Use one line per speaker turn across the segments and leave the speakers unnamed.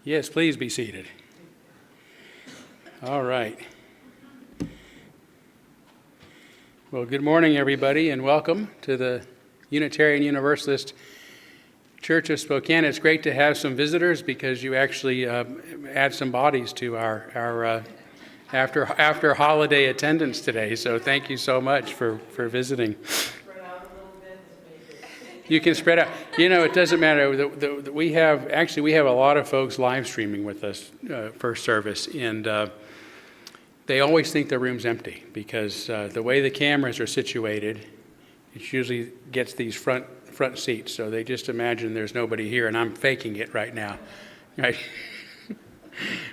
Yes, please be seated. All right. Well, good morning, everybody, and welcome to the Unitarian Universalist Church of Spokane. It's great to have some visitors because you actually add some bodies to our after holiday attendance today. So thank you so much for visiting. You can spread out. You know, it doesn't matter. We have a lot of folks live streaming with us first service, and they always think the room's empty because the way the cameras are situated, it usually gets these front seats. So they just imagine there's nobody here, and I'm faking it right now, right?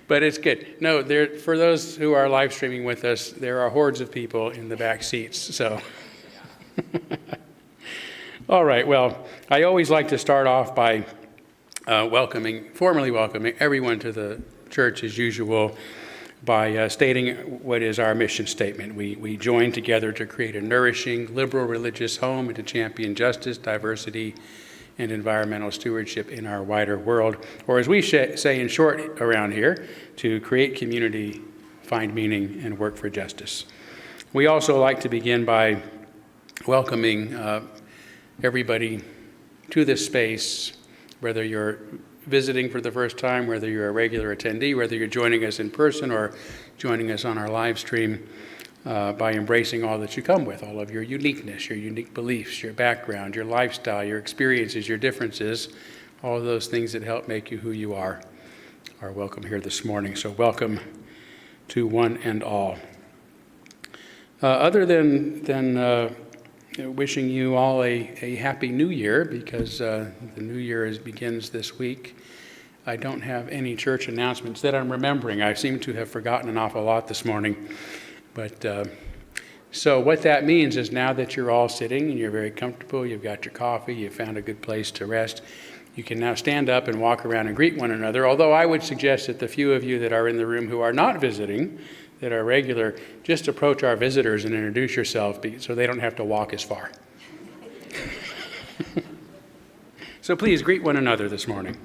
But it's good. No, for those who are live streaming with us, there are hordes of people in the back seats. So. All right, well, I always like to start off by formally welcoming everyone to the church as usual by stating what is our mission statement. We join together to create a nourishing, liberal religious home and to champion justice, diversity, and environmental stewardship in our wider world. Or as we say in short around here, to create community, find meaning, and work for justice. We also like to begin by welcoming everybody to this space, whether you're visiting for the first time, whether you're a regular attendee, whether you're joining us in person or joining us on our live stream, by embracing all that you come with, all of your uniqueness, your unique beliefs, your background, your lifestyle, your experiences, your differences, all of those things that help make you who you are welcome here this morning. So welcome to one and all. Other than wishing you all a happy new year, because the new year begins this week. I don't have any church announcements that I'm remembering. I seem to have forgotten an awful lot this morning. But so what that means is now that you're all sitting and you're very comfortable, you've got your coffee, you've found a good place to rest, you can now stand up and walk around and greet one another. Although I would suggest that the few of you that are in the room who are not visiting, that are regular, just approach our visitors and introduce yourself so they don't have to walk as far. So please greet one another this morning.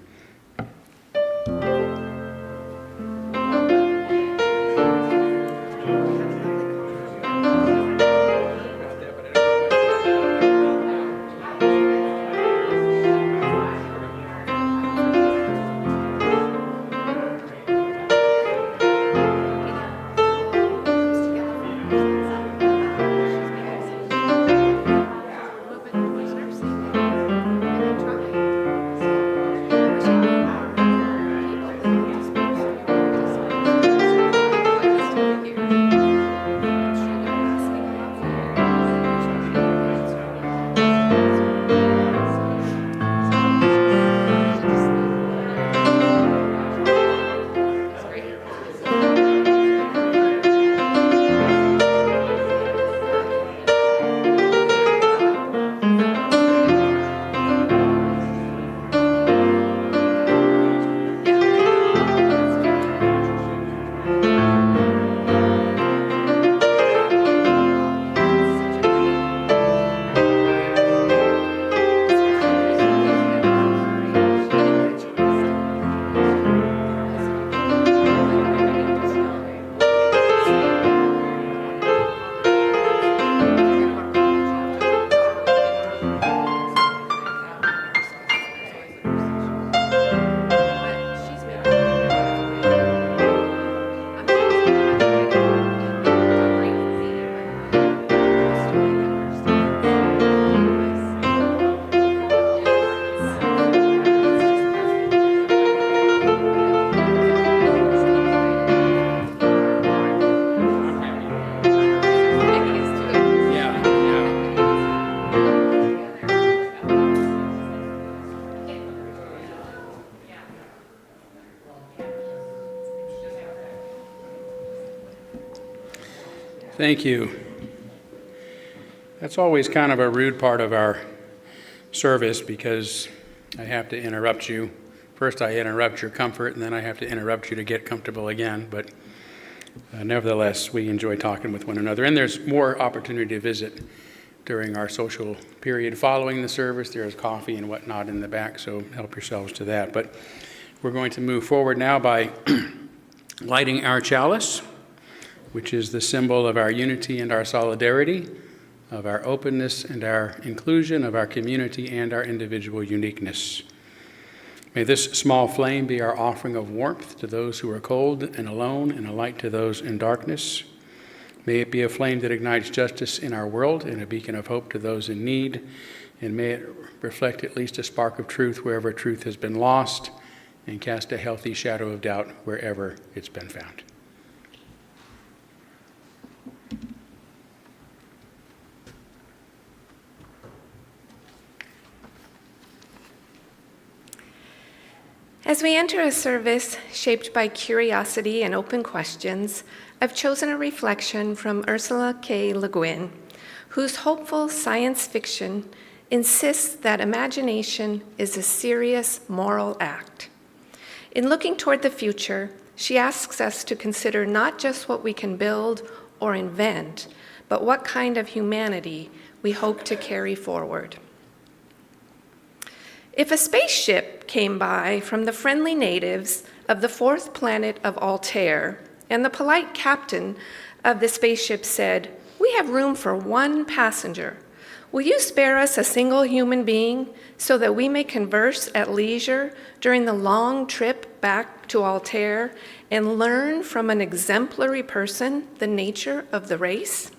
Thank you. That's always kind of a rude part of our service because I have to interrupt you. First I interrupt your comfort, and then I have to interrupt you to get comfortable again. But nevertheless, we enjoy talking with one another. And there's more opportunity to visit during our social period following the service. There's coffee and whatnot in the back, so help yourselves to that. But We're going to move forward now by lighting our chalice, which is the symbol of our unity and our solidarity, of our openness and our inclusion, of our community and our individual uniqueness. May this small flame be our offering of warmth to those who are cold and alone, and a light to those in darkness. May it be a flame that ignites justice in our world and a beacon of hope to those in need, and may it reflect at least a spark of truth wherever truth has been lost, and cast a healthy shadow of doubt wherever it's been found.
As we enter a service shaped by curiosity and open questions, I've chosen a reflection from Ursula K. Le Guin, whose hopeful science fiction insists that imagination is a serious moral act. In looking toward the future, she asks us to consider not just what we can build or invent, but what kind of humanity we hope to carry forward. If a spaceship came by from the friendly natives of the fourth planet of Altair, and the polite captain of the spaceship said, "We have room for one passenger. Will you spare us a single human being so that we may converse at leisure during the long trip back to Altair and learn from an exemplary person the nature of the race?"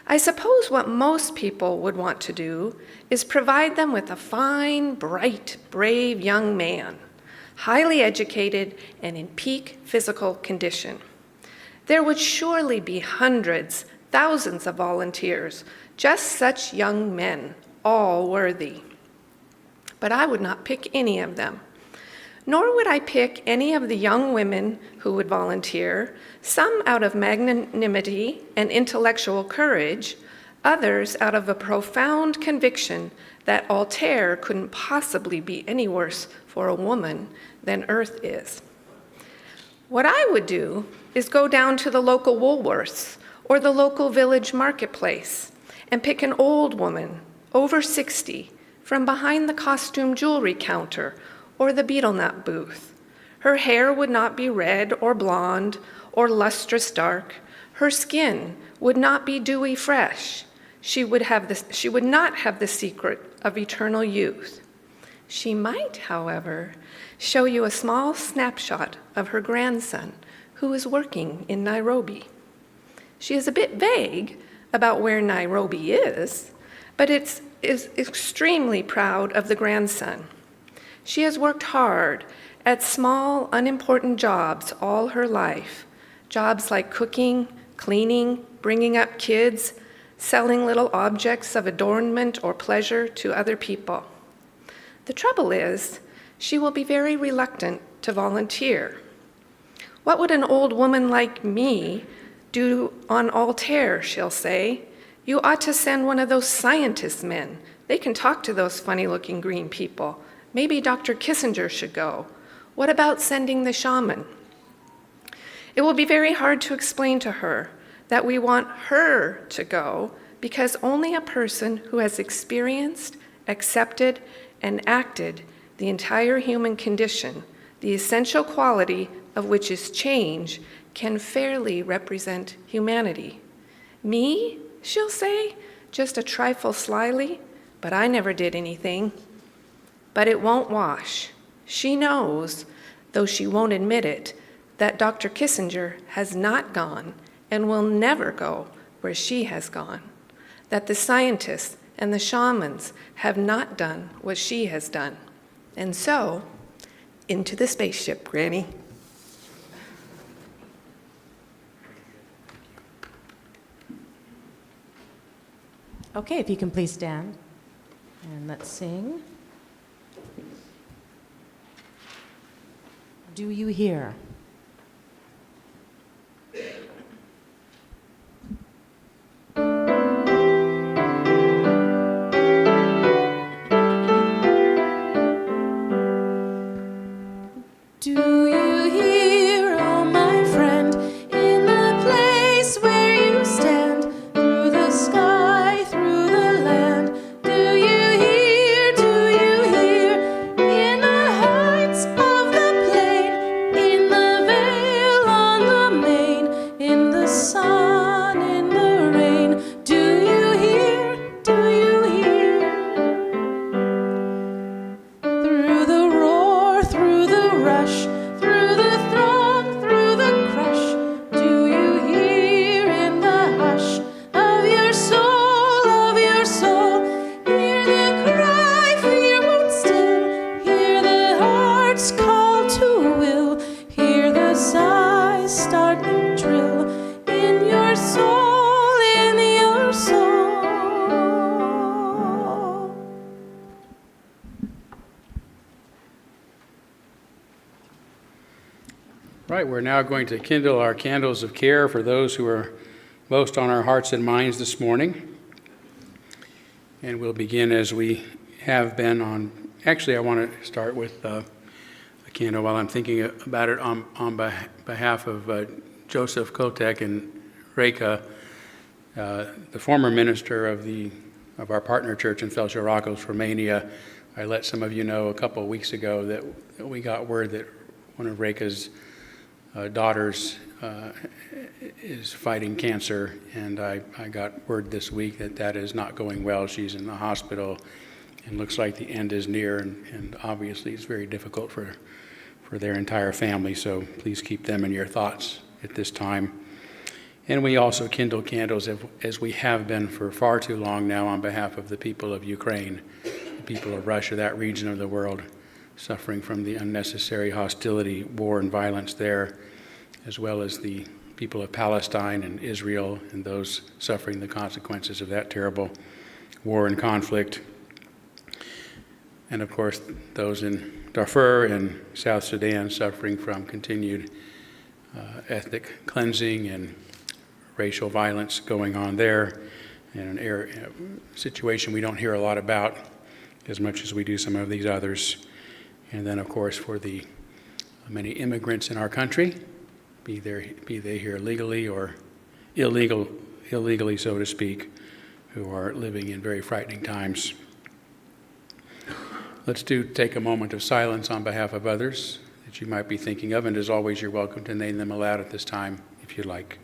I suppose what most people would want to do is provide them with a fine, bright, brave young man, highly educated and in peak physical condition. There would surely be hundreds, thousands of volunteers, just such young men, all worthy. But I would not pick any of them. Nor would I pick any of the young women who would volunteer, some out of magnanimity and intellectual courage, others out of a profound conviction that Altair couldn't possibly be any worse for a woman than Earth is. What I would do is go down to the local Woolworths or the local village marketplace and pick an old woman, over 60, from behind the costume jewelry counter or the beetle nut booth. Her hair would not be red or blonde or lustrous dark. Her skin would not be dewy fresh. She would not have the secret of eternal youth. She might, however, show you a small snapshot of her grandson who is working in Nairobi. She is a bit vague about where Nairobi is, but is extremely proud of the grandson. She has worked hard at small, unimportant jobs all her life, jobs like cooking, cleaning, bringing up kids, selling little objects of adornment or pleasure to other people. The trouble is, she will be very reluctant to volunteer. What would an old woman like me do on Altair, she'll say? You ought to send one of those scientist men. They can talk to those funny-looking green people. Maybe Dr. Kissinger should go. What about sending the shaman? It will be very hard to explain to her that we want her to go because only a person who has experienced, accepted, and acted the entire human condition, the essential quality of which is change, can fairly represent humanity. Me, she'll say, just a trifle slyly, but I never did anything. But it won't wash. She knows, though she won't admit it, that Dr. Kissinger has not gone and will never go where she has gone, that the scientists and the shamans have not done what she has done. And so, into the spaceship, Granny.
Okay, if you can please stand, and let's sing. Do you hear? Do you hear, oh my friend, in the place where you stand, through the sky, through the land? Do you hear, in the heights of the
Right, we're now going to kindle our candles of care for those who are most on our hearts and minds this morning. And we'll begin as we have been on, actually I want to start with a candle while I'm thinking about it on behalf of Joseph Kotek and Reka, the former minister of our partner church in Felșaracos, Romania. I let some of you know a couple of weeks ago that we got word that one of Reka's daughters is fighting cancer, and I got word this week that is not going well. She's in the hospital and looks like the end is near, and obviously it's very difficult for their entire family, so please keep them in your thoughts at this time. And we also kindle candles as we have been for far too long now on behalf of the people of Ukraine, the people of Russia, that region of the world, suffering from the unnecessary hostility, war, and violence there, as well as the people of Palestine and Israel and those suffering the consequences of that terrible war and conflict. And of course, those in Darfur and South Sudan suffering from continued ethnic cleansing and racial violence going on there, and a situation we don't hear a lot about as much as we do some of these others. And then, of course, for the many immigrants in our country, be they here legally or illegally, so to speak, who are living in very frightening times. Let's take a moment of silence on behalf of others that you might be thinking of, and as always, you're welcome to name them aloud at this time if you'd like.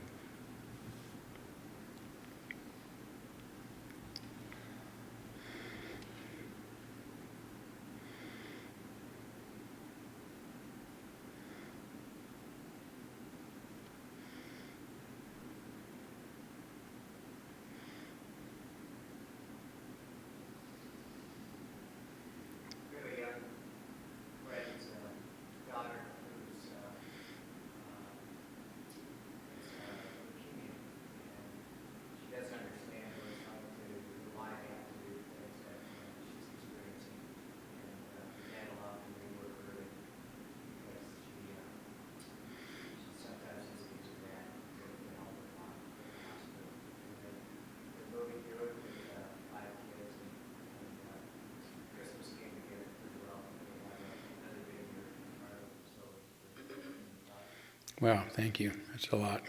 Wow, thank you. That's a lot.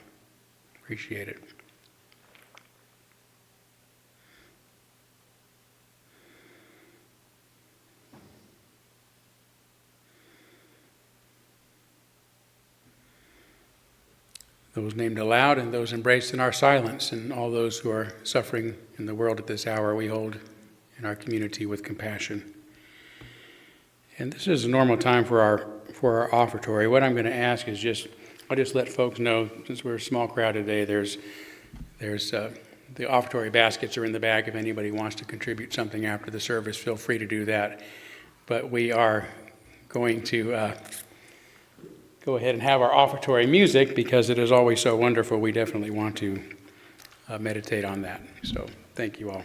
Appreciate it. Those named aloud and those embraced in our silence, and all those who are suffering in the world at this hour, we hold in our community with compassion. And this is a normal time for our offertory. What I'm going to ask is I'll just let folks know, since we're a small crowd today, there's the offertory baskets are in the back. If anybody wants to contribute something after the service, feel free to do that. But we are going to go ahead and have our offertory music, because it is always so wonderful. We definitely want to meditate on that. So thank you all.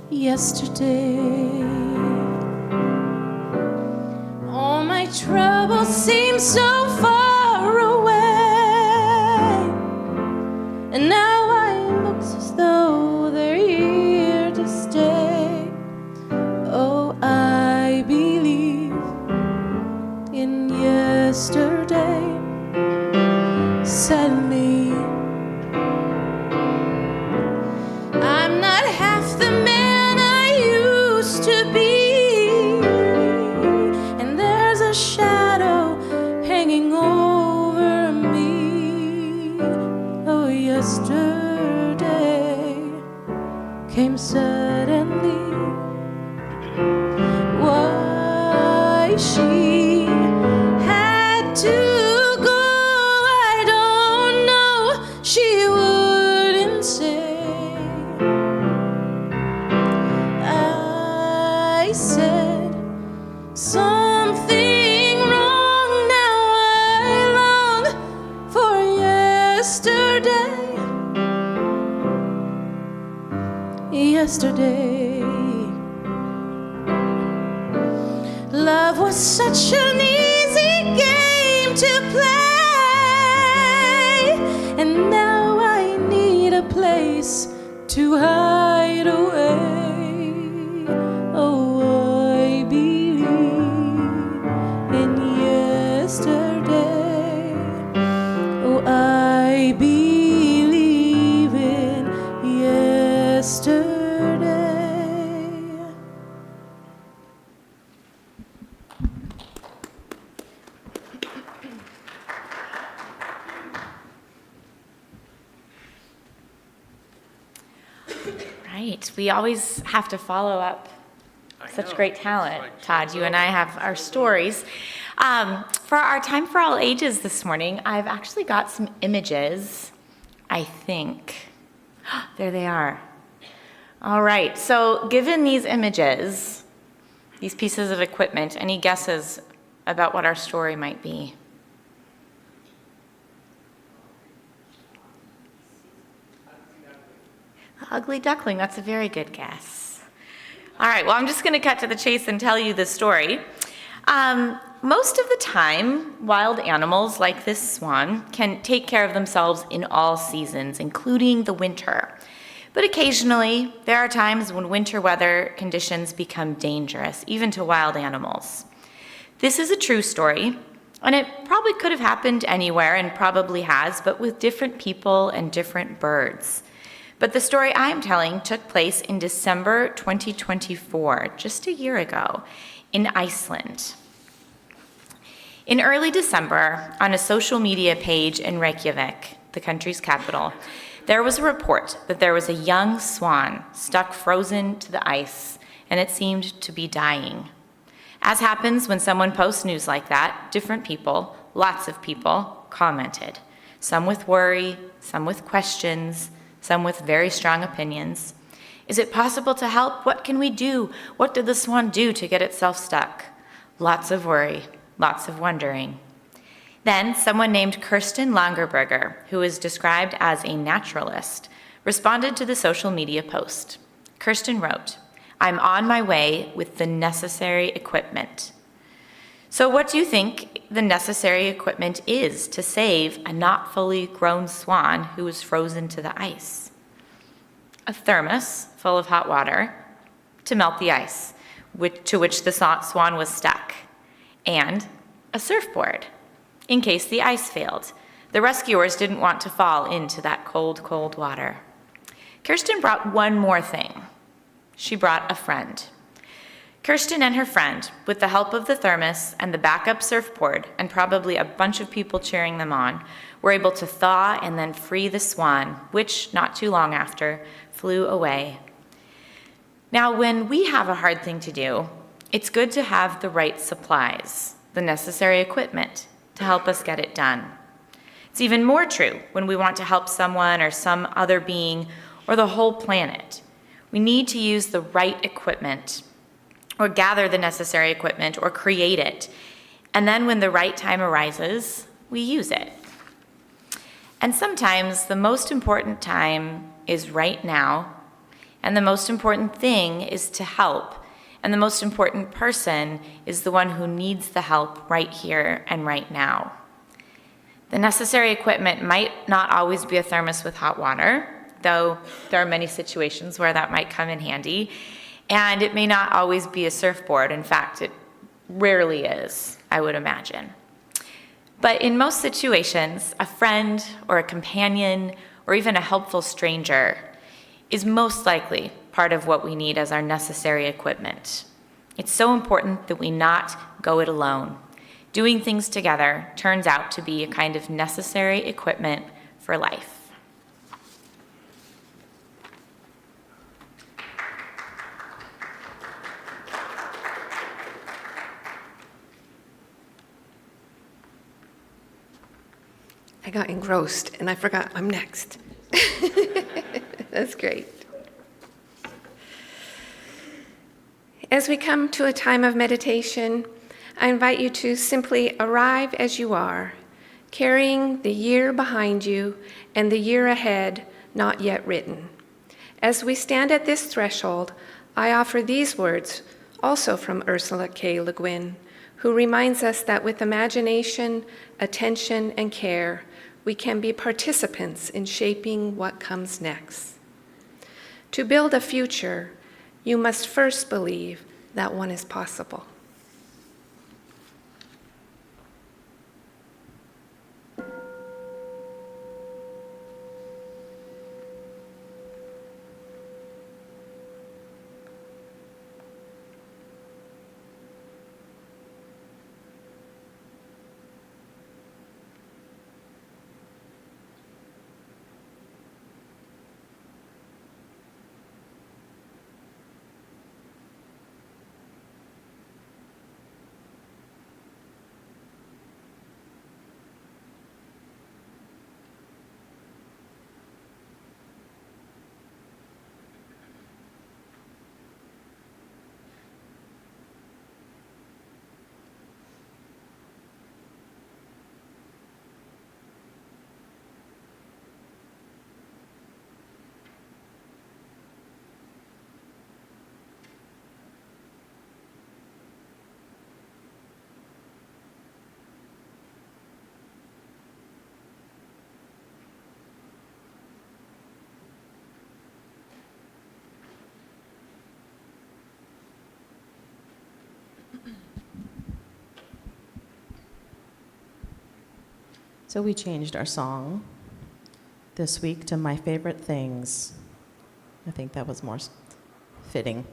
Yesterday, all my troubles seem so far away, and now I look as though they're here to stay. Oh, I believe in yesterday. Suddenly, I'm not half the man to be, and there's a shadow hanging over me. Oh, yesterday came suddenly. Why she had to go, I don't know. She wouldn't say. I said something wrong. Now I long for yesterday. yesterday. Love was such an easy game to play, and now I need a place to hide away. Oh, I believe in yesterday. Oh, I believe in yesterday.
Right. We always have to follow up such great talent. Todd, you and I have our stories. For our Time for All Ages this morning, I've actually got some images, I think. There they are. All right. So given these images, these pieces of equipment, any guesses about what our story might be? The Ugly Duckling, that's a very good guess. All right, well, I'm just going to cut to the chase and tell you the story. Most of the time, wild animals like this swan can take care of themselves in all seasons, including the winter. But occasionally, there are times when winter weather conditions become dangerous, even to wild animals. This is a true story, and it probably could have happened anywhere, and probably has, but with different people and different birds. But the story I'm telling took place in December 2024, just a year ago, in Iceland. In early December, on a social media page in Reykjavik, the country's capital, there was a report that there was a young swan stuck frozen to the ice, and it seemed to be dying. As happens when someone posts news like that, different people, lots of people, commented. Some with worry, some with questions, some with very strong opinions. Is it possible to help? What can we do? What did the swan do to get itself stuck? Lots of worry, lots of wondering. Then someone named Kirsten Langerberger, who is described as a naturalist, responded to the social media post. Kirsten wrote, "I'm on my way with the necessary equipment." So what do you think the necessary equipment is to save a not fully grown swan who was frozen to the ice? A thermos full of hot water to melt the ice, to which the swan was stuck, and a surfboard in case the ice failed. The rescuers didn't want to fall into that cold, cold water. Kirsten brought one more thing. She brought a friend. Kirsten and her friend, with the help of the thermos and the backup surfboard, and probably a bunch of people cheering them on, were able to thaw and then free the swan, which, not too long after, flew away. Now, when we have a hard thing to do, it's good to have the right supplies, the necessary equipment, to help us get it done. It's even more true when we want to help someone or some other being or the whole planet. We need to use the right equipment, or gather the necessary equipment, or create it. And then when the right time arises, we use it. And sometimes the most important time is right now, and the most important thing is to help, and the most important person is the one who needs the help right here and right now. The necessary equipment might not always be a thermos with hot water, though there are many situations where that might come in handy. And it may not always be a surfboard. In fact, it rarely is, I would imagine. But in most situations, a friend or a companion or even a helpful stranger is most likely part of what we need as our necessary equipment. It's so important that we not go it alone. Doing things together turns out to be a kind of necessary equipment for life.
I got engrossed and I forgot I'm next. That's great. As we come to a time of meditation, I invite you to simply arrive as you are, carrying the year behind you and the year ahead not yet written. As we stand at this threshold, I offer these words, also from Ursula K. Le Guin, who reminds us that with imagination, attention, and care, we can be participants in shaping what comes next. To build a future, you must first believe that one is possible.
So we changed our song this week to My Favorite Things. I think that was more fitting.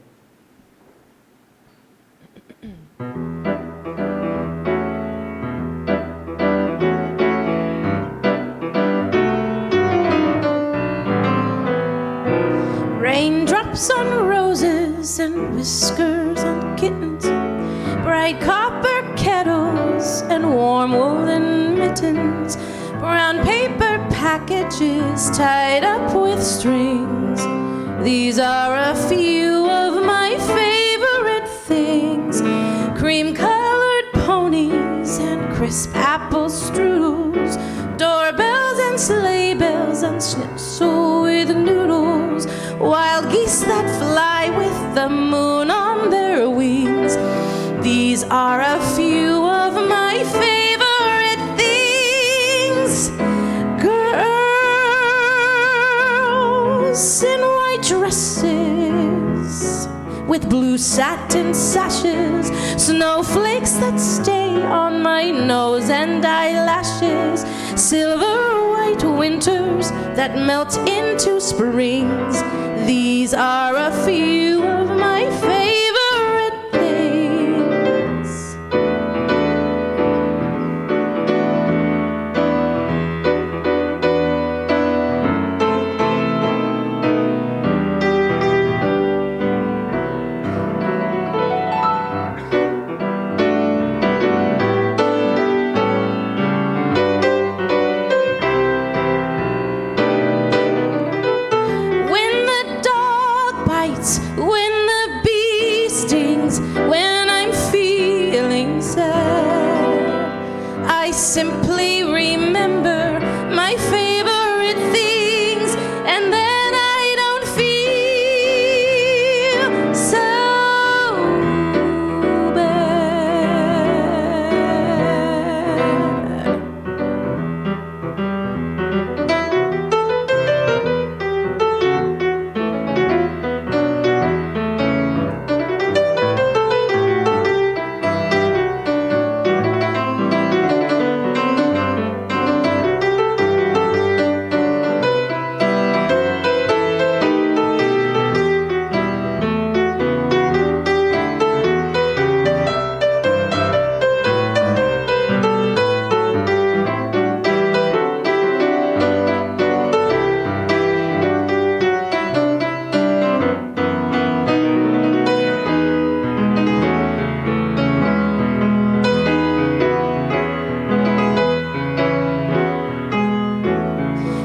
Raindrops on roses and whiskers on kittens, bright copper kettles and warm woolen mittens, brown paper packages tied up with strings. These are a few of my favorite things: cream-colored ponies and crisp apple strudels, doorbells and sleigh bells and schnitzel with noodles, wild geese that fly with the moon on their wings. These are a few of my favorite things: girls in white dresses with blue satin sashes, snowflakes that stay on my nose and eyelashes, silver white winters that melt into springs. These are a few of my favorite things. When the bee stings, when I'm feeling sad, I simply remember my favorite things, and then I don't feel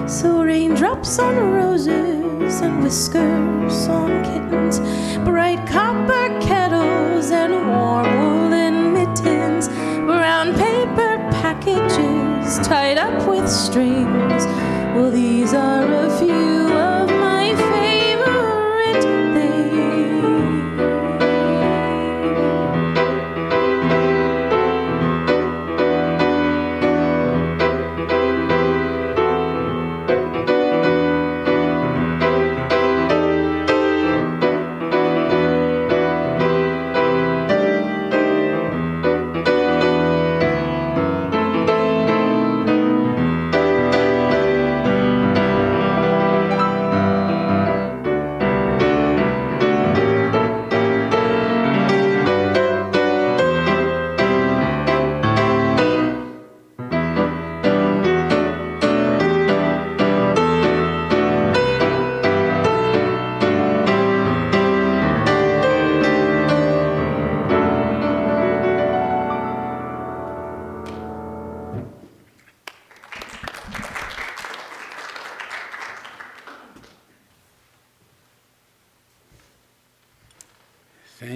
so raindrops on roses and whiskers on kittens, bright copper kettles and warm woolen mittens, brown paper packages tied up with strings. Well, these are a few of my favorite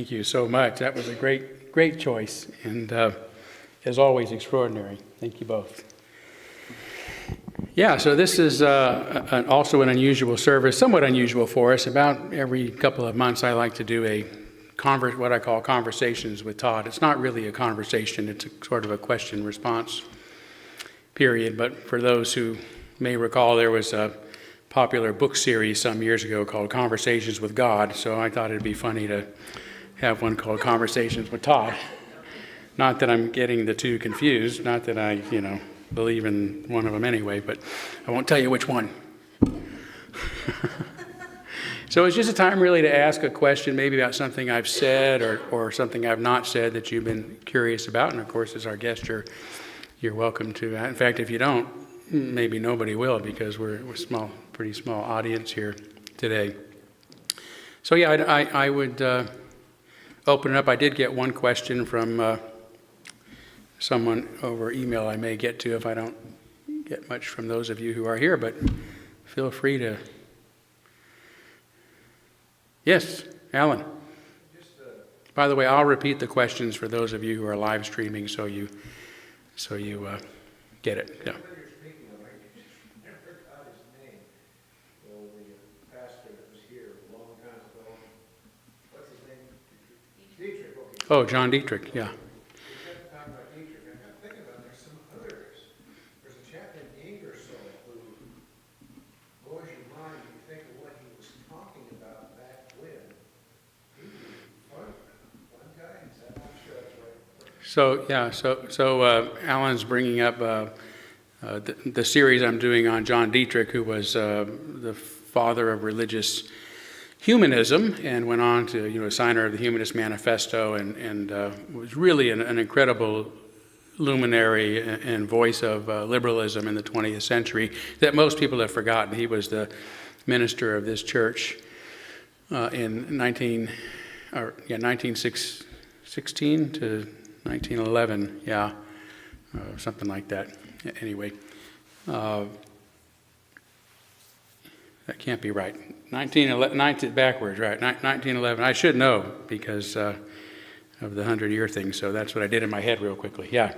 Thank you so much. That was a great choice, and as always, extraordinary. Thank you both. Yeah, so this is also an unusual service, somewhat unusual for us. About every couple of months, I like to do what I call conversations with Todd. It's not really a conversation, it's sort of a question-response period. But for those who may recall, there was a popular book series some years ago called Conversations with God, so I thought it'd be funny to have one called Conversations with Todd. Not that I'm getting the two confused, not that I, believe in one of them anyway, but I won't tell you which one. So it's just a time really to ask a question maybe about something I've said or something I've not said that you've been curious about. And of course, as our guest, you're welcome to. In fact, if you don't, maybe nobody will, because we're a pretty small audience here today. So yeah, I would open it up. I did get one question from someone over email I may get to if I don't get much from those of you who are here, but feel free to. Yes, Alan. By the way, I'll repeat the questions for those of you who are live streaming, so you get it. Yeah. Oh, John Dietrich, yeah. So yeah, so Alan's bringing up the series I'm doing on John Dietrich, who was the father of religious humanism and went on to, signer of the Humanist Manifesto, and was really an incredible luminary and voice of liberalism in the 20th century that most people have forgotten. He was the minister of this church in 1916 to 1911, yeah, something like that. Anyway, that can't be right. 1911, backwards, right? 1911. I should know because of the 100-year thing. So that's what I did in my head real quickly. Yeah,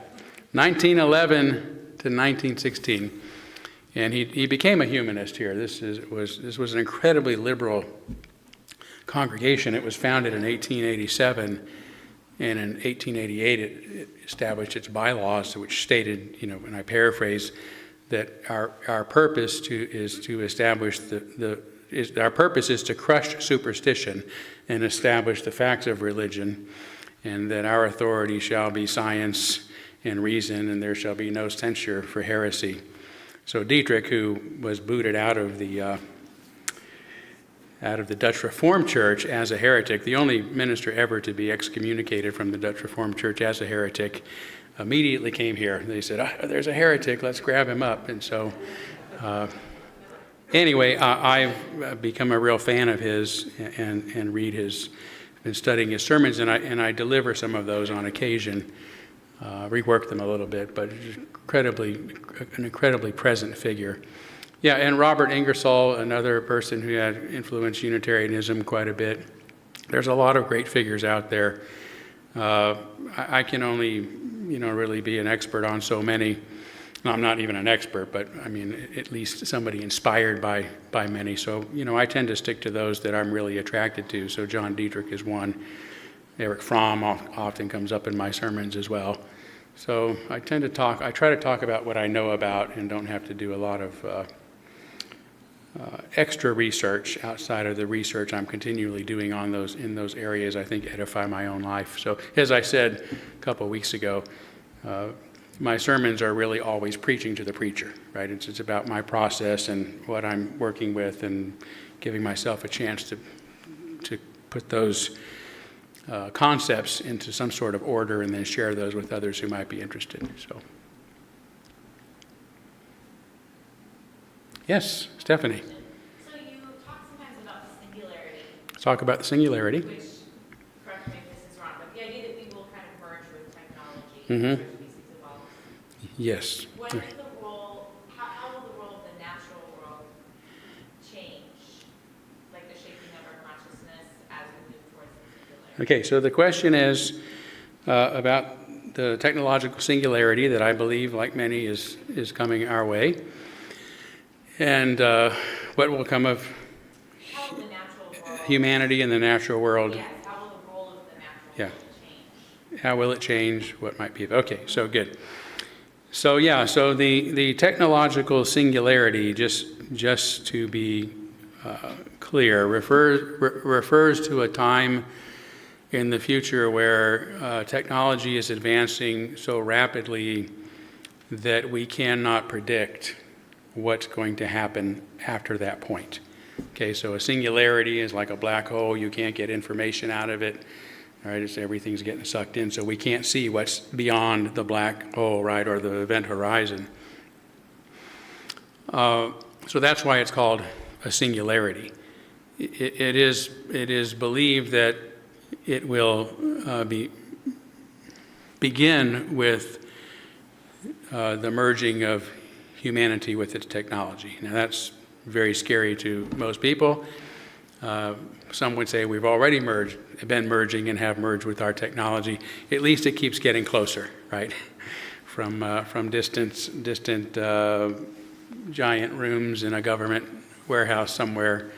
1911 to 1916, and he became a humanist here. This was an incredibly liberal congregation. It was founded in 1887. And in 1888, it established its bylaws, which stated, and I paraphrase, that our purpose is to establish our purpose is to crush superstition and establish the facts of religion, and that our authority shall be science and reason, and there shall be no censure for heresy. So Dietrich, who was booted out of the Dutch Reformed Church as a heretic, the only minister ever to be excommunicated from the Dutch Reformed Church as a heretic, immediately came here. They said, there's a heretic, let's grab him up. And so, anyway, I've become a real fan of his and been studying his sermons, and I deliver some of those on occasion, rework them a little bit, but an incredibly present figure. Yeah, and Robert Ingersoll, another person who had influenced Unitarianism quite a bit. There's a lot of great figures out there. I can only, really be an expert on so many. No, I'm not even an expert, but I mean, at least somebody inspired by many. So, I tend to stick to those that I'm really attracted to. So John Dietrich is one. Erich Fromm often comes up in my sermons as well. So I try to talk about what I know about and don't have to do a lot of extra research outside of the research I'm continually doing in those areas. I think edify my own life. So as I said a couple of weeks ago, my sermons are really always preaching to the preacher, right? It's about my process and what I'm working with and giving myself a chance to put those concepts into some sort of order and then share those with others who might be interested. So, yes, Stephanie.
So you talk sometimes about the singularity.
Let's talk about the singularity.
Which, correct me if this is wrong, but the idea that we will kind of merge with technology
Mm-hmm.
as species evolve.
Yes.
What is the role, how will the role of the natural world change? Like the shaping of our consciousness as we move towards the singularity?
Okay, so the question is about the technological singularity that I believe, like many, is coming our way. And what will come of
How will the natural world,
humanity in the natural world?
yes, how will the role of the natural
Yeah.
world change?
How will it change? What might be? Okay, so good. So yeah, so the technological singularity, just to be clear, refers to a time in the future where technology is advancing so rapidly that we cannot predict what's going to happen after that point. Okay, so a singularity is like a black hole. You can't get information out of it. All right, it's everything's getting sucked in, so we can't see what's beyond the black hole, right, or the event horizon. So that's why it's called a singularity. It is believed that it will begin with the merging of humanity with its technology. Now that's very scary to most people. Some would say we've already been merging and have merged with our technology. At least it keeps getting closer, right? From distant giant rooms in a government warehouse somewhere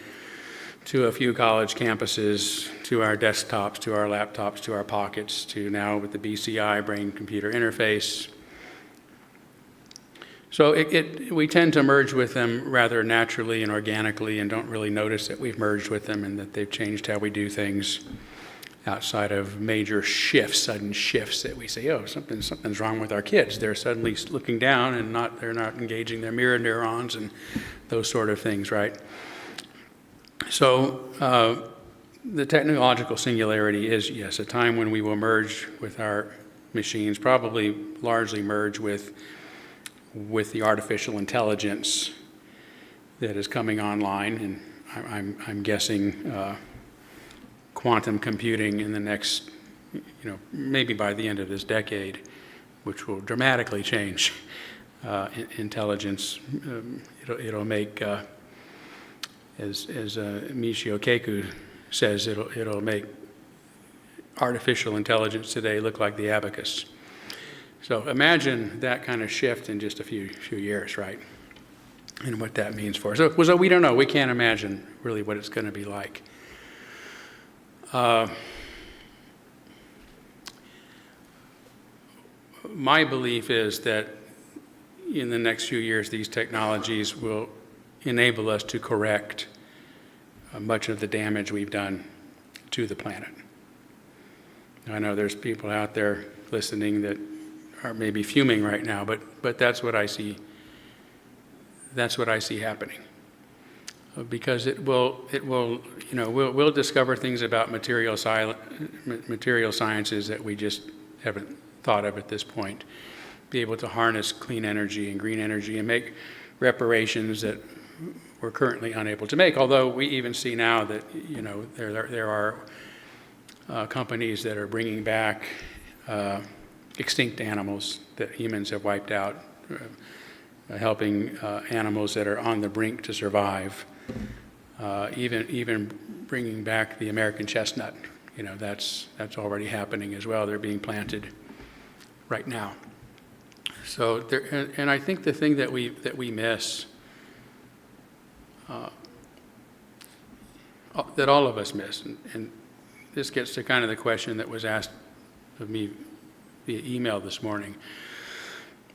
to a few college campuses, to our desktops, to our laptops, to our pockets, to now with the BCI, brain computer interface. So we tend to merge with them rather naturally and organically and don't really notice that we've merged with them and that they've changed how we do things outside of major shifts, sudden shifts that we say, oh, something's wrong with our kids. They're suddenly looking down and they're not engaging their mirror neurons and those sort of things, right? So the technological singularity is, yes, a time when we will merge with our machines, probably largely merge with the artificial intelligence that is coming online, and I'm guessing quantum computing in the next, maybe by the end of this decade, which will dramatically change intelligence. It'll make, as Michio Kaku says, it'll make artificial intelligence today look like the abacus. So imagine that kind of shift in just a few years, right? And what that means for us. So we don't know. We can't imagine really what it's going to be like. My belief is that in the next few years, these technologies will enable us to correct much of the damage we've done to the planet. I know there's people out there listening that are maybe fuming right now, but that's what I see. That's what I see happening, because we'll discover things about material sciences that we just haven't thought of at this point. Be able to harness clean energy and green energy and make reparations that we're currently unable to make. Although we even see now that there are companies that are bringing back extinct animals that humans have wiped out, helping animals that are on the brink to survive, even bringing back the American chestnut. That's already happening as well. They're being planted right now. So and I think the thing that we miss, that all of us miss, and this gets to kind of the question that was asked of me via email this morning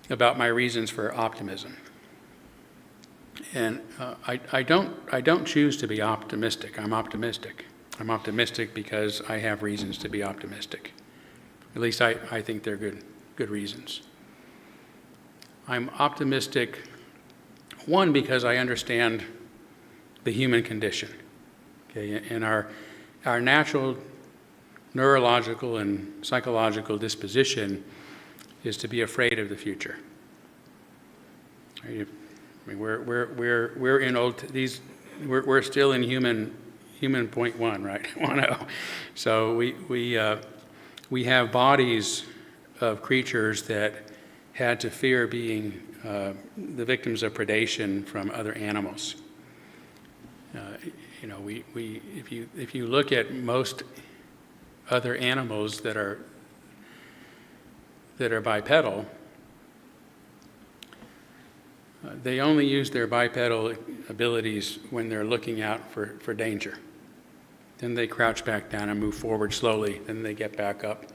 about my reasons for optimism. And I don't choose to be optimistic. I'm optimistic. I'm optimistic because I have reasons to be optimistic. At least I think they're good reasons. I'm optimistic, one, because I understand the human condition. Okay, and our natural neurological and psychological disposition is to be afraid of the future. I mean, we're in we're still in human 0.1, right? 1.0. So we have bodies of creatures that had to fear being the victims of predation from other animals. If you look at most other animals that are bipedal, they only use their bipedal abilities when they're looking out for danger. Then they crouch back down and move forward slowly. Then they get back up.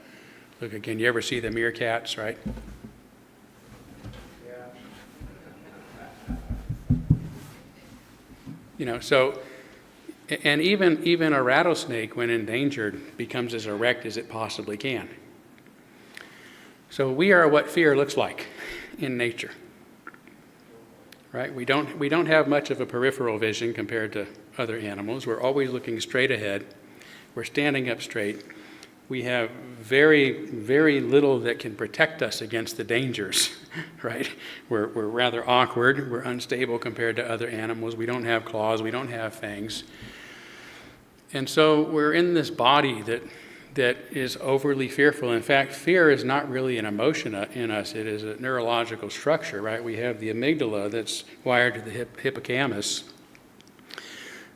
Look again. You ever see the meerkats, right? You know, so, and even a rattlesnake, when endangered, becomes as erect as it possibly can. So we are what fear looks like in nature, right? We don't have much of a peripheral vision compared to other animals. We're always looking straight ahead. We're standing up straight. We have very, very little that can protect us against the dangers, right? We're rather awkward. We're unstable compared to other animals. We don't have claws. We don't have fangs. And so we're in this body that is overly fearful. In fact, fear is not really an emotion in us. It is a neurological structure, right? We have the amygdala that's wired to the hippocampus,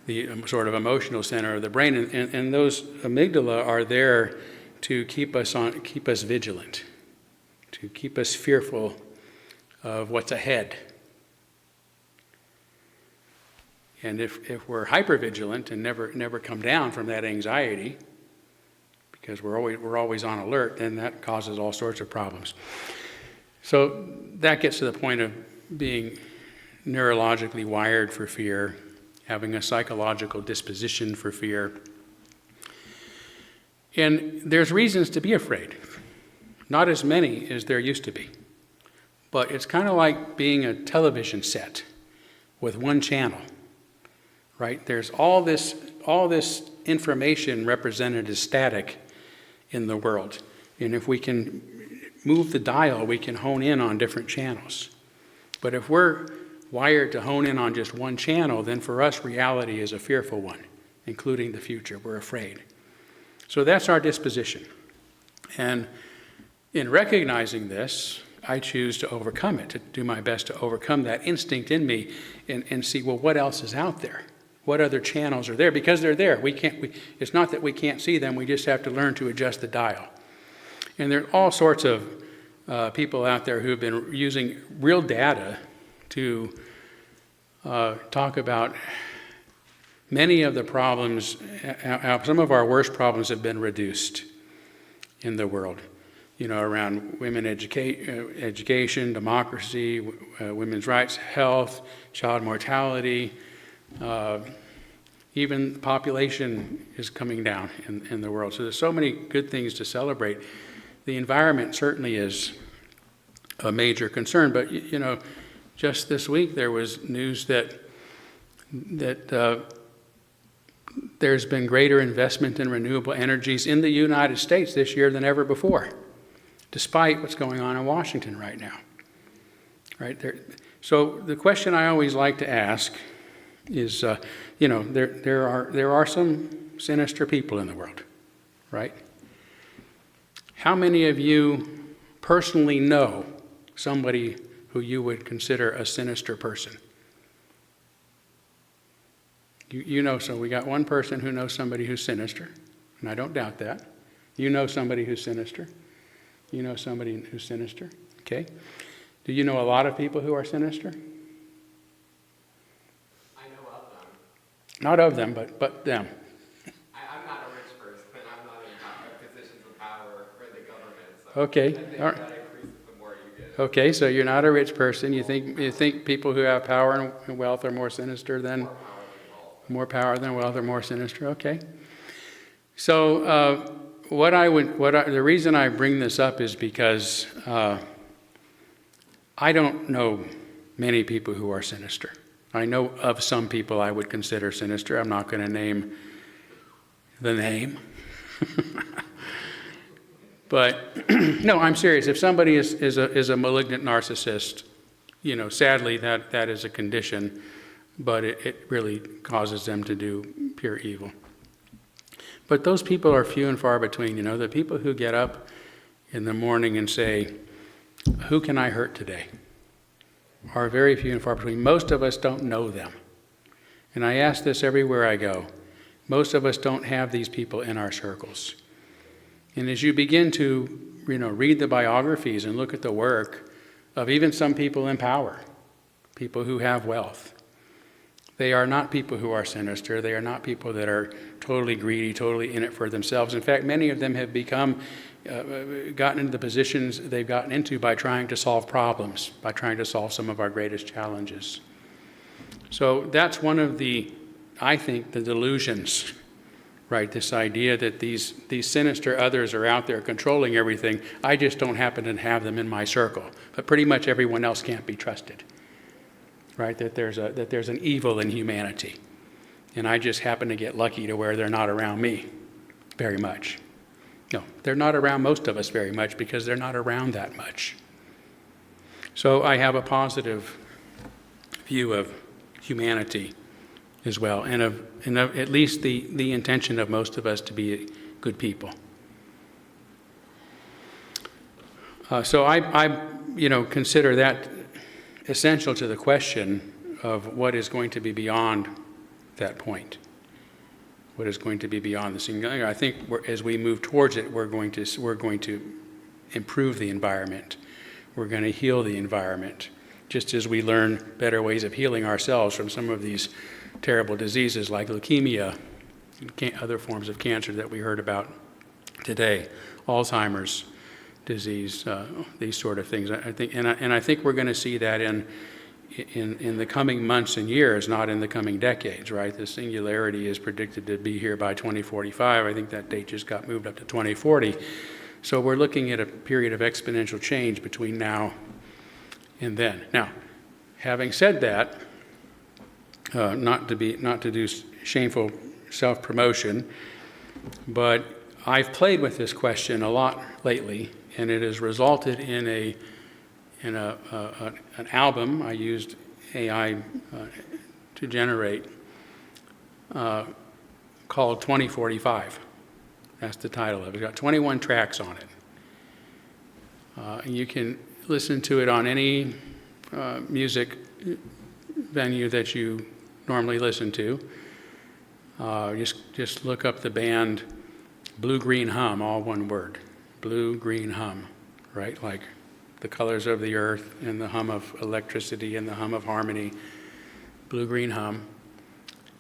the sort of emotional center of the brain, and those amygdala are there to keep us vigilant, to keep us fearful of what's ahead. And if we're hypervigilant and never come down from that anxiety, because we're always on alert, then that causes all sorts of problems. So that gets to the point of being neurologically wired for fear, having a psychological disposition for fear. And there's reasons to be afraid. Not as many as there used to be. But it's kind of like being a television set with one channel, right? There's all this information represented as static in the world. And if we can move the dial, we can hone in on different channels. But if we're wired to hone in on just one channel, then for us reality is a fearful one, including the future. We're afraid. So that's our disposition. And in recognizing this, I choose to overcome it, to do my best to overcome that instinct in me and see, well, what else is out there? What other channels are there? Because they're there. It's not that we can't see them, we just have to learn to adjust the dial. And there are all sorts of people out there who have been using real data to talk about many of the problems, some of our worst problems have been reduced in the world. You know, around women education, democracy, women's rights, health, child mortality, even population is coming down in the world. So there's so many good things to celebrate. The environment certainly is a major concern, but you know, just this week there was news that there's been greater investment in renewable energies in the United States this year than ever before, despite what's going on in Washington right now. Right there. So the question I always like to ask is, you know, there are some sinister people in the world, right? How many of you personally know somebody who you would consider a sinister person? You know, so we got one person who knows somebody who's sinister, and I don't doubt that. You know somebody who's sinister. You know somebody who's sinister, okay? Do you know a lot of people who are sinister?
I know of them.
Not of them, but them.
I'm not a rich person, and I'm not in positions of power or the government, so
Okay,
I think
all right.
that increases the more you get.
Okay, so you're not a rich person. You think people who have power and wealth are more sinister than more power than wealth are more sinister. Okay. So the reason I bring this up is because I don't know many people who are sinister. I know of some people I would consider sinister. I'm not going to name the name. But no, I'm serious. If somebody is a malignant narcissist, you know, sadly that is a condition, but it really causes them to do pure evil. But those people are few and far between. You know, the people who get up in the morning and say, "Who can I hurt today?" are very few and far between. Most of us don't know them. And I ask this everywhere I go. Most of us don't have these people in our circles. And as you begin to, read the biographies and look at the work of even some people in power, people who have wealth, they are not people who are sinister. They are not people that are totally greedy, totally in it for themselves. In fact, many of them have gotten into the positions they've gotten into by trying to solve problems, by trying to solve some of our greatest challenges. So that's one of I think, the delusions, right? This idea that these sinister others are out there controlling everything. I just don't happen to have them in my circle. But pretty much everyone else can't be trusted, right? That there's an evil in humanity. And I just happen to get lucky to where they're not around me very much. No, they're not around most of us very much because they're not around that much. So I have a positive view of humanity as well, and of at least the intention of most of us to be good people. So I consider that essential to the question of what is going to be beyond that point. What is going to be beyond the singularity? I think as we move towards it, we're going to improve the environment. We're going to heal the environment, just as we learn better ways of healing ourselves from some of these terrible diseases like leukemia and other forms of cancer that we heard about today, Alzheimer's disease, these sort of things. I think we're going to see that in the coming months and years, not in the coming decades, right? The singularity is predicted to be here by 2045. I think that date just got moved up to 2040. So we're looking at a period of exponential change between now and then. Now, having said that, not to do shameful self-promotion, but I've played with this question a lot lately, and it has resulted in an album I used AI to generate called 2045. That's the title of it. It's got 21 tracks on it. And you can listen to it on any music venue that you normally listen to. Just look up the band Blue Green Hum, all one word. Blue Green Hum, right? Like the colors of the earth and the hum of electricity and the hum of harmony. Blue Green Hum.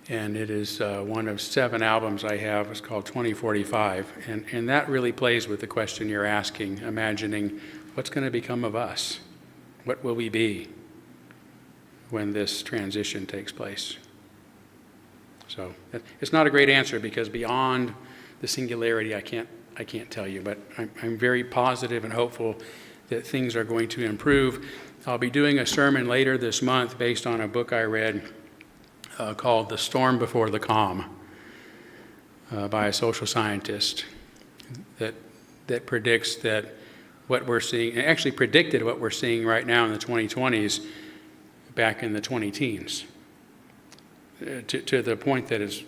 And it is one of 7 albums I have. It's called 2045. And that really plays with the question you're asking, imagining what's going to become of us? What will we be when this transition takes place? So it's not a great answer because beyond the singularity, I can't tell you, but I'm very positive and hopeful that things are going to improve. I'll be doing a sermon later this month based on a book I read called The Storm Before the Calm by a social scientist that predicts that what we're seeing, and actually predicted what we're seeing right now in the 2020s back in the 20-teens, to the point that is,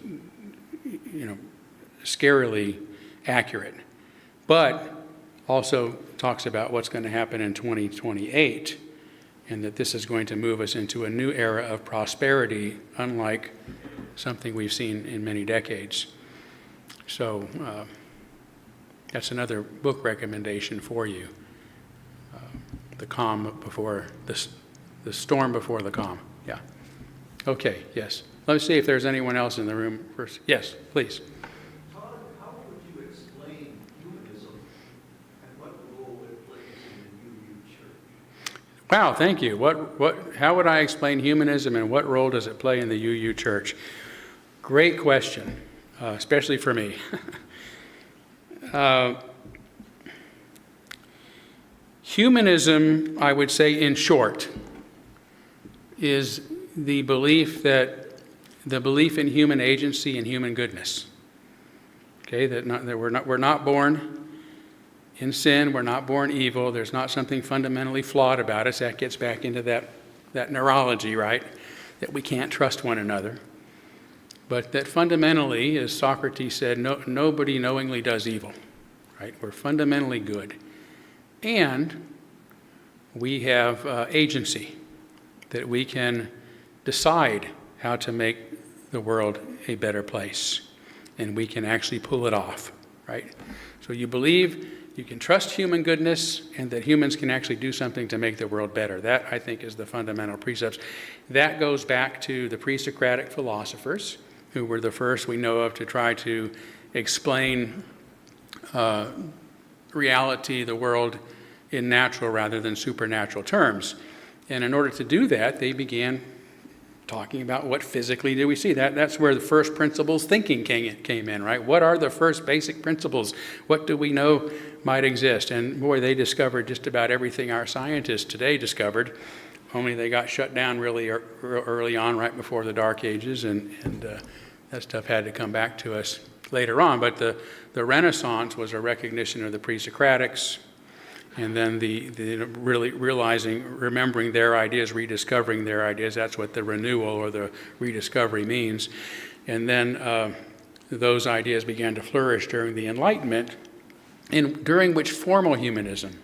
scarily accurate. But also talks about what's going to happen in 2028, and that this is going to move us into a new era of prosperity, unlike something we've seen in many decades. So that's another book recommendation for you. The storm before the calm. Yeah. Okay. Yes. Let me see if there's anyone else in the room first. Yes, please.
Todd, how would you explain humanism and what role it plays in the UU Church?
Wow, thank you. How would I explain humanism and what role does it play in the UU Church? Great question, especially for me. Humanism, I would say in short, is the belief in human agency and human goodness. Okay, that we're not born in sin, we're not born evil, there's not something fundamentally flawed about us. That gets back into that neurology, right? That we can't trust one another. But that fundamentally, as Socrates said, nobody knowingly does evil, right? We're fundamentally good. And we have agency, that we can decide how to make the world a better place. And we can actually pull it off. right? So you believe you can trust human goodness and that humans can actually do something to make the world better. That, I think, is the fundamental precepts. That goes back to the pre-Socratic philosophers, who were the first we know of to try to explain reality, the world, in natural rather than supernatural terms. And in order to do that, they began talking about what physically do we see. That's where the first principles thinking came in, right? What are the first basic principles? What do we know might exist? And boy, they discovered just about everything our scientists today discovered, only they got shut down really early on, right before the Dark Ages, and that stuff had to come back to us later on. But the Renaissance was a recognition of the pre-Socratics, and then the really remembering their ideas, rediscovering their ideas. That's what the renewal or the rediscovery means. And then those ideas began to flourish during the Enlightenment, during which formal humanism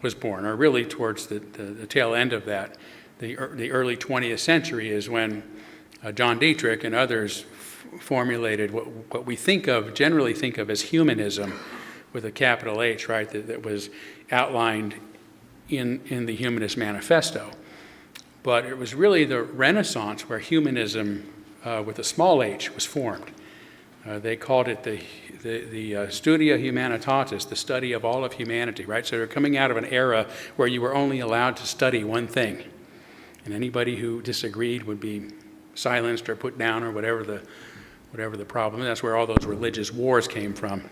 was born, or really towards the tail end of that. The early 20th century is when John Dietrich and others formulated what we generally think of as humanism, with a capital H, right, that was outlined in the Humanist Manifesto. But it was really the Renaissance where humanism, with a small h, was formed. They called it the Studia Humanitatis, the study of all of humanity, right? So they're coming out of an era where you were only allowed to study one thing, and anybody who disagreed would be silenced or put down or whatever the problem is. That's where all those religious wars came from.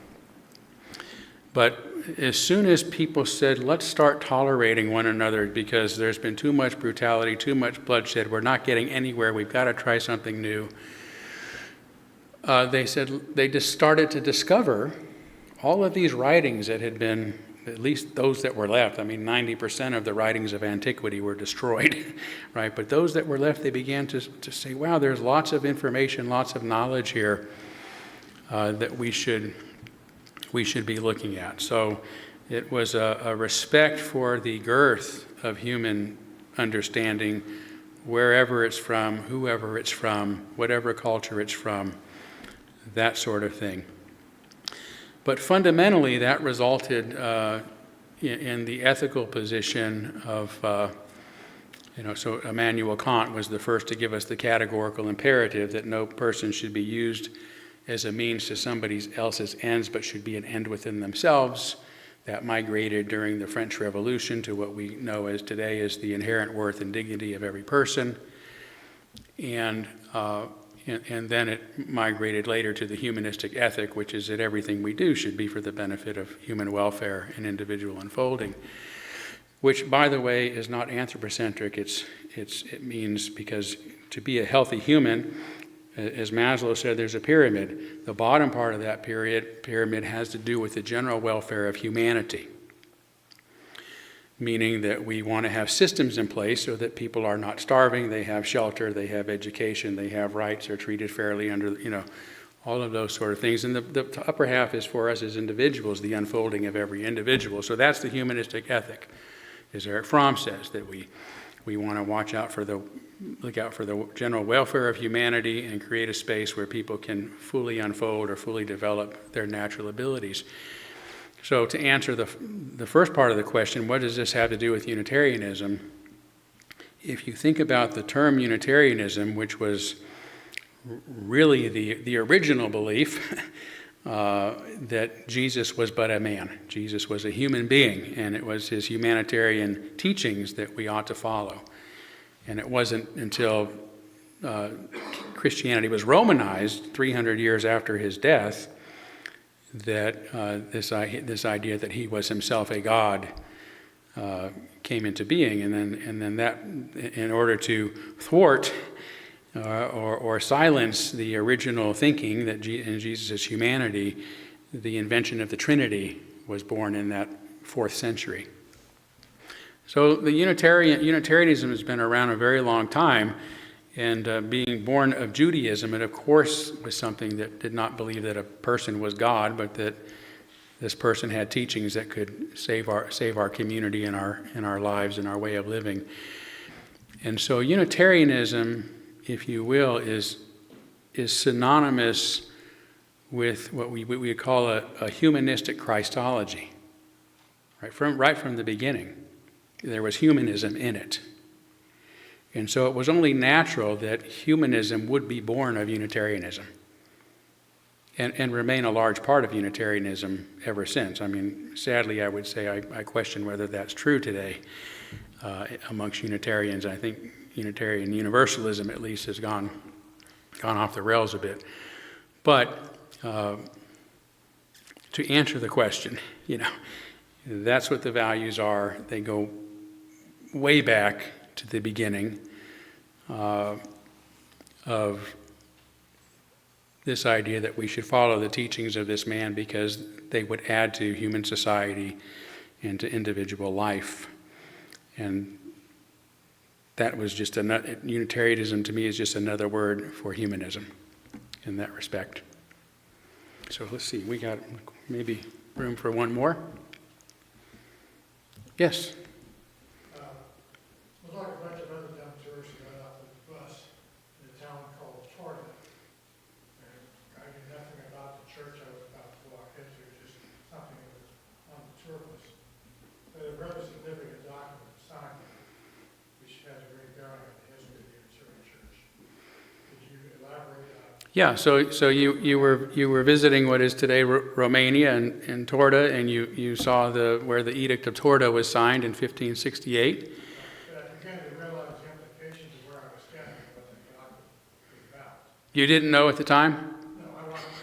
But as soon as people said, let's start tolerating one another because there's been too much brutality, too much bloodshed, we're not getting anywhere, we've got to try something new, they just started to discover all of these writings that had been, at least those that were left. I mean, 90% of the writings of antiquity were destroyed, right? But those that were left, they began to say, wow, there's lots of information, lots of knowledge here that we should be looking at. So it was a respect for the girth of human understanding, wherever it's from, whoever it's from, whatever culture it's from, that sort of thing. But fundamentally, that resulted in the ethical position of, so Immanuel Kant was the first to give us the categorical imperative that no person should be used as a means to somebody else's ends, but should be an end within themselves. That migrated during the French Revolution to what we know as today as the inherent worth and dignity of every person. And then it migrated later to the humanistic ethic, which is that everything we do should be for the benefit of human welfare and individual unfolding, which, by the way, is not anthropocentric. It means, because to be a healthy human, as Maslow said, there's a pyramid. The bottom part of that pyramid has to do with the general welfare of humanity, meaning that we want to have systems in place so that people are not starving, they have shelter, they have education, they have rights, they're treated fairly under, all of those sort of things. And the upper half is for us as individuals, the unfolding of every individual. So that's the humanistic ethic, as Eric Fromm says, that we want to look out for the general welfare of humanity and create a space where people can fully unfold or fully develop their natural abilities. So to answer the first part of the question, what does this have to do with Unitarianism? If you think about the term Unitarianism, which was really the original belief that Jesus was but a man. Jesus was a human being, and it was his humanitarian teachings that we ought to follow. And it wasn't until Christianity was Romanized 300 years after his death that this idea that he was himself a god came into being, and then that, in order to thwart or silence the original thinking that in Jesus' humanity, the invention of the Trinity was born in that 4th century. So the Unitarianism has been around a very long time, and being born of Judaism, it of course was something that did not believe that a person was God, but that this person had teachings that could save our community and our lives and our way of living. And so Unitarianism, if you will, is synonymous with what we would call a humanistic Christology. Right from the beginning, there was humanism in it. And so it was only natural that humanism would be born of Unitarianism and remain a large part of Unitarianism ever since. I mean, sadly, I would say I question whether that's true today amongst Unitarians. I think Unitarian Universalism, at least, has gone off the rails a bit. But to answer the question, that's what the values are. They go way back to the beginning of this idea that we should follow the teachings of this man because they would add to human society and to individual life. And that was just Unitarianism to me is just another word for humanism in that respect. So let's see, we got maybe room for one more. Yes?
It was like a bunch of other dumb tourists who got off the bus in a town called Todd. And I knew nothing about the church I was about to walk into, just something that was on the tour list. But a rather significant document signed, which has a great bearing on the history of the Unitarian Church. Could you elaborate on?
Yeah, so you were visiting what is today Romania and Torda, and you saw where the Edict of Torda was signed in 1568.
But I began to realize the implications of where I was standing and what the document was about.
You didn't know at the time?
No, I wasn't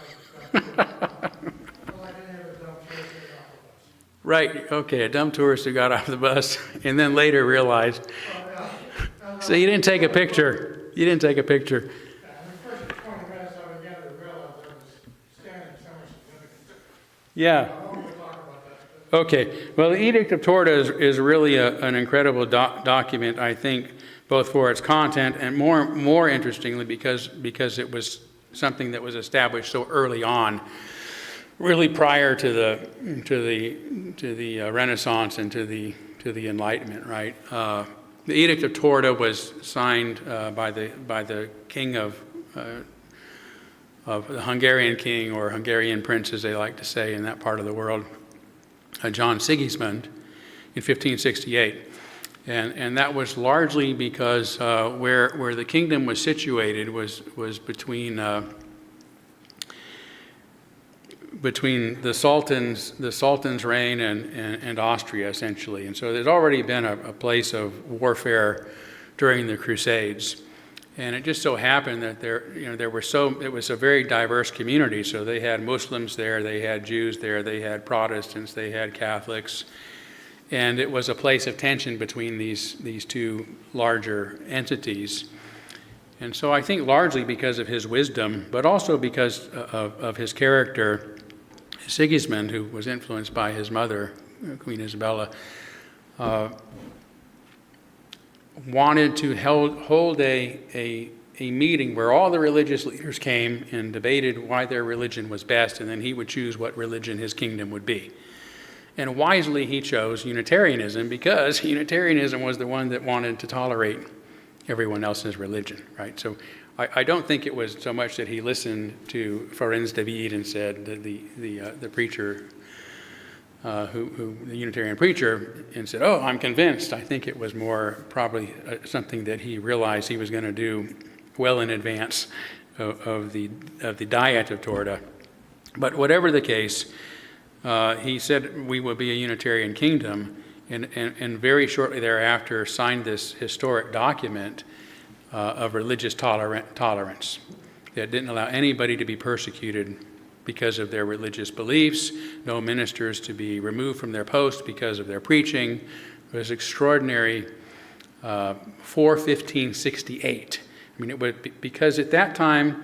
like any other dumb tourist getting off the bus.
Right, okay, a dumb tourist who got off the bus and then later realized. So you didn't take a picture. You didn't take a picture. Yeah. Okay. Well, the Edict of Torda is really an incredible document, I think, both for its content and more interestingly because it was something that was established so early on, really prior to the Renaissance and to the Enlightenment, right? The Edict of Torda was signed by the king of the Hungarian king, or Hungarian prince, as they like to say in that part of the world, John Sigismund, in 1568. And that was largely because where the kingdom was situated was between the Sultan's reign and Austria, essentially. And so there's already been a place of warfare during the Crusades. And it just so happened that it was a very diverse community. So they had Muslims there, they had Jews there, they had Protestants, they had Catholics. And it was a place of tension between these two larger entities. And so I think largely because of his wisdom, but also because of his character, Sigismund, who was influenced by his mother, Queen Isabella, wanted to hold a meeting where all the religious leaders came and debated why their religion was best, and then he would choose what religion his kingdom would be. And wisely he chose Unitarianism because Unitarianism was the one that wanted to tolerate everyone else's religion, right? So I don't think it was so much that he listened to Ferenc David and said that the preacher, the Unitarian preacher, and said, "Oh, I'm convinced." I think it was more probably something that he realized he was going to do well in advance of the Diet of Torda. But whatever the case, he said we will be a Unitarian kingdom, and very shortly thereafter signed this historic document of religious tolerance that didn't allow anybody to be persecuted because of their religious beliefs, no ministers to be removed from their post because of their preaching. It was extraordinary. 4/1568. I mean, it was because at that time,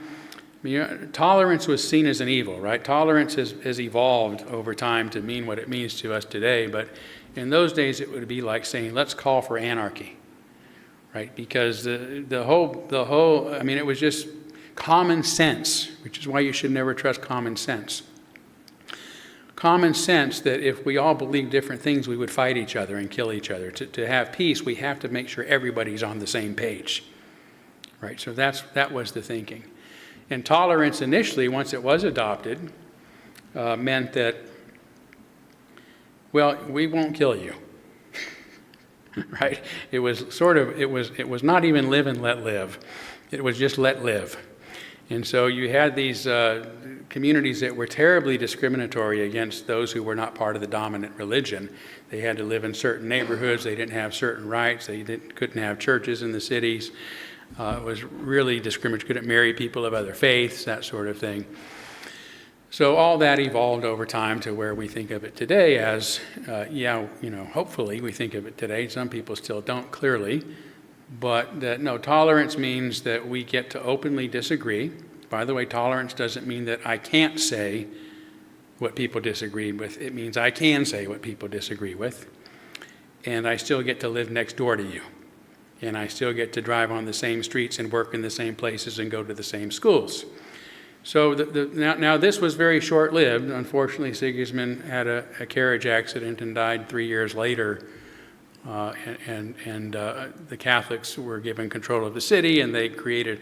tolerance was seen as an evil, right? Tolerance has evolved over time to mean what it means to us today, but in those days it would be like saying, let's call for anarchy, right? Because the whole, I mean, it was just common sense, which is why you should never trust common sense. Common sense that if we all believe different things, we would fight each other and kill each other. To have peace, we have to make sure everybody's on the same page, right? So that was the thinking. And tolerance initially, once it was adopted, meant that, well, we won't kill you, right? It was it was not even live and let live. It was just let live. And so you had these communities that were terribly discriminatory against those who were not part of the dominant religion. They had to live in certain neighborhoods. They didn't have certain rights. They couldn't have churches in the cities. It was really discriminatory. Couldn't marry people of other faiths, that sort of thing. So all that evolved over time to where we think of it today as, hopefully we think of it today. Some people still don't clearly. But no, tolerance means that we get to openly disagree. By the way, tolerance doesn't mean that I can't say what people disagree with. It means I can say what people disagree with. And I still get to live next door to you. And I still get to drive on the same streets and work in the same places and go to the same schools. So now this was very short-lived. Unfortunately, Sigismund had a carriage accident and died 3 years later. The Catholics were given control of the city, and they created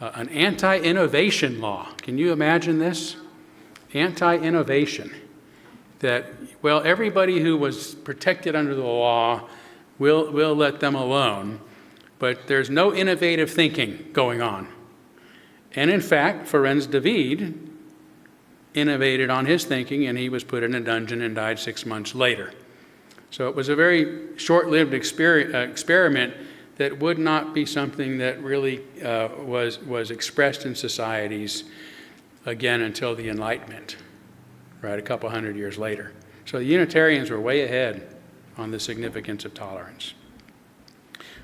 an anti-innovation law. Can you imagine this? Anti-innovation. That, well, everybody who was protected under the law, we'll let them alone, but there's no innovative thinking going on. And in fact, Ferenc David innovated on his thinking, and he was put in a dungeon and died 6 months later. So it was a very short-lived experiment that would not be something that really was expressed in societies again until the Enlightenment, right, a couple hundred years later. So the Unitarians were way ahead on the significance of tolerance.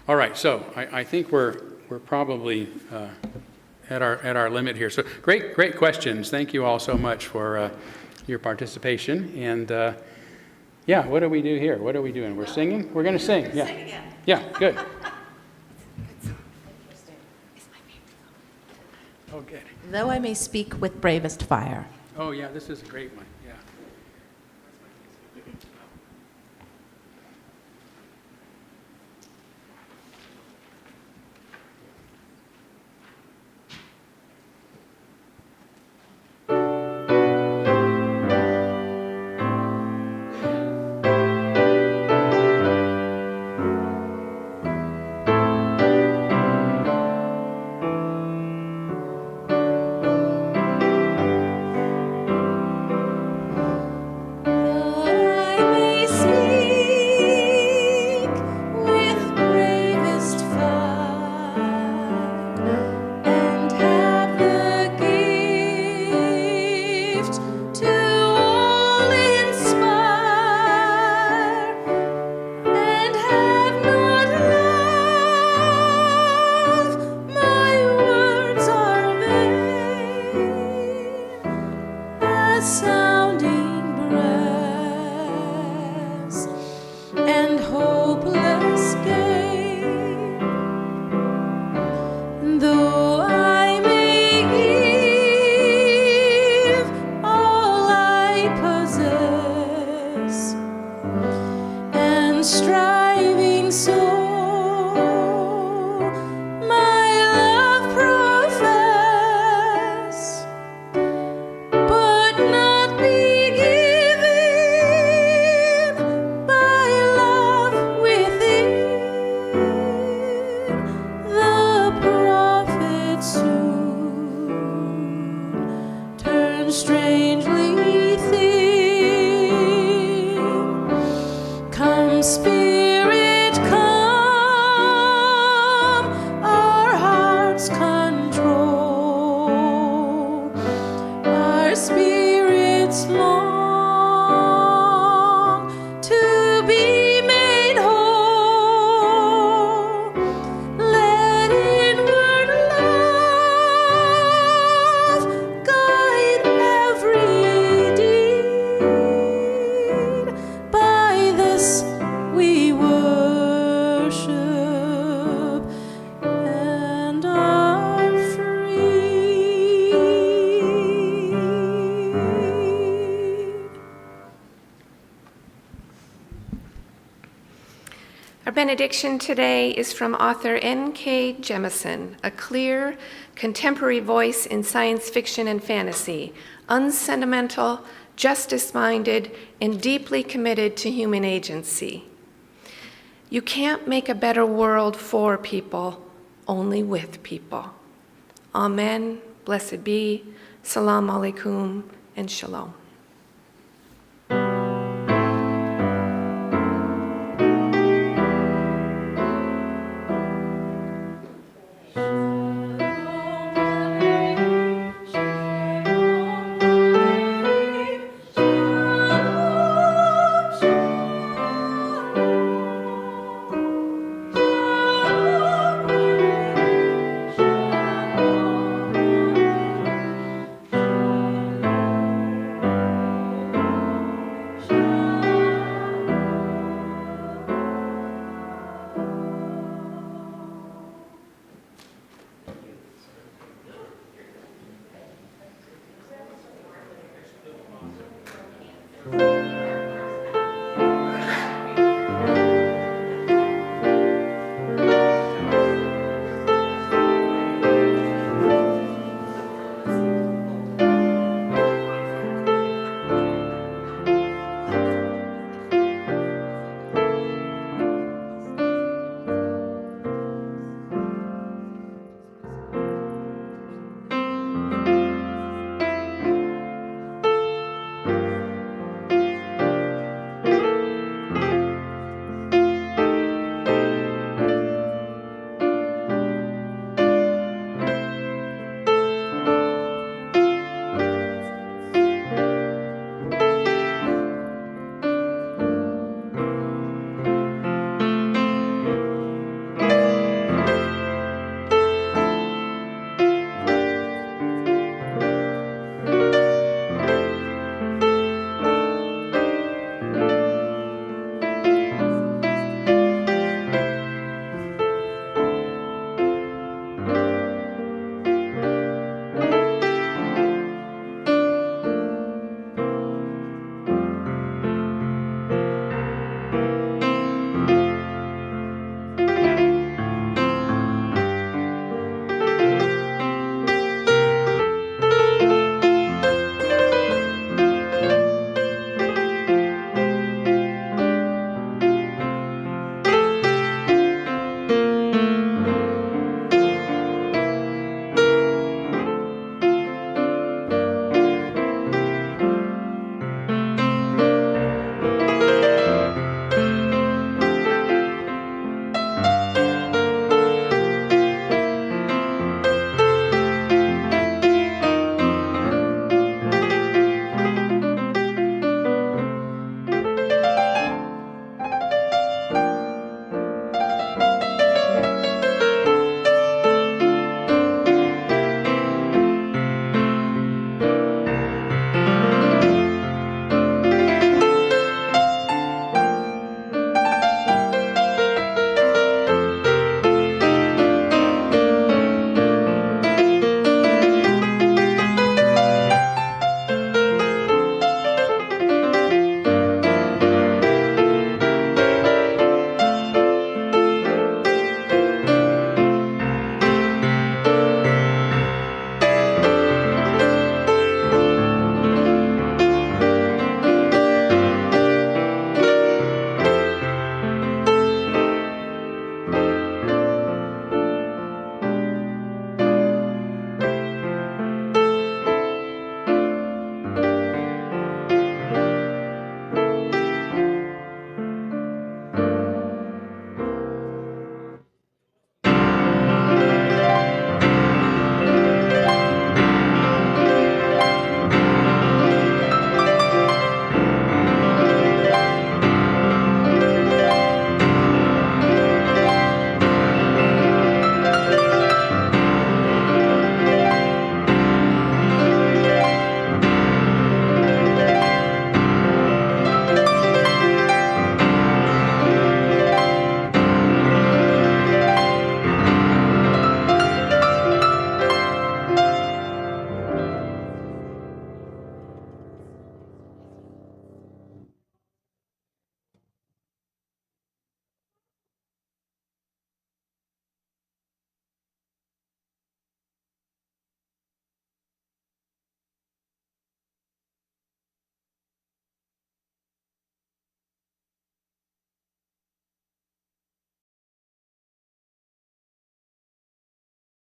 All right, so I think we're probably at our limit here. So great questions. Thank you all so much for your participation. And yeah, what do we do here? What are we doing? We're singing? We're going to sing. Yeah.
Sing again.
Yeah, good. Oh, good.
Though I may speak with bravest fire.
Oh, yeah, this is a great one. Yeah.
We were
Our benediction today is from author N.K. Jemisin, a clear, contemporary voice in science fiction and fantasy, unsentimental, justice-minded, and deeply committed to human agency. You can't make a better world for people, only with people. Amen, blessed be, salam alaikum, and shalom.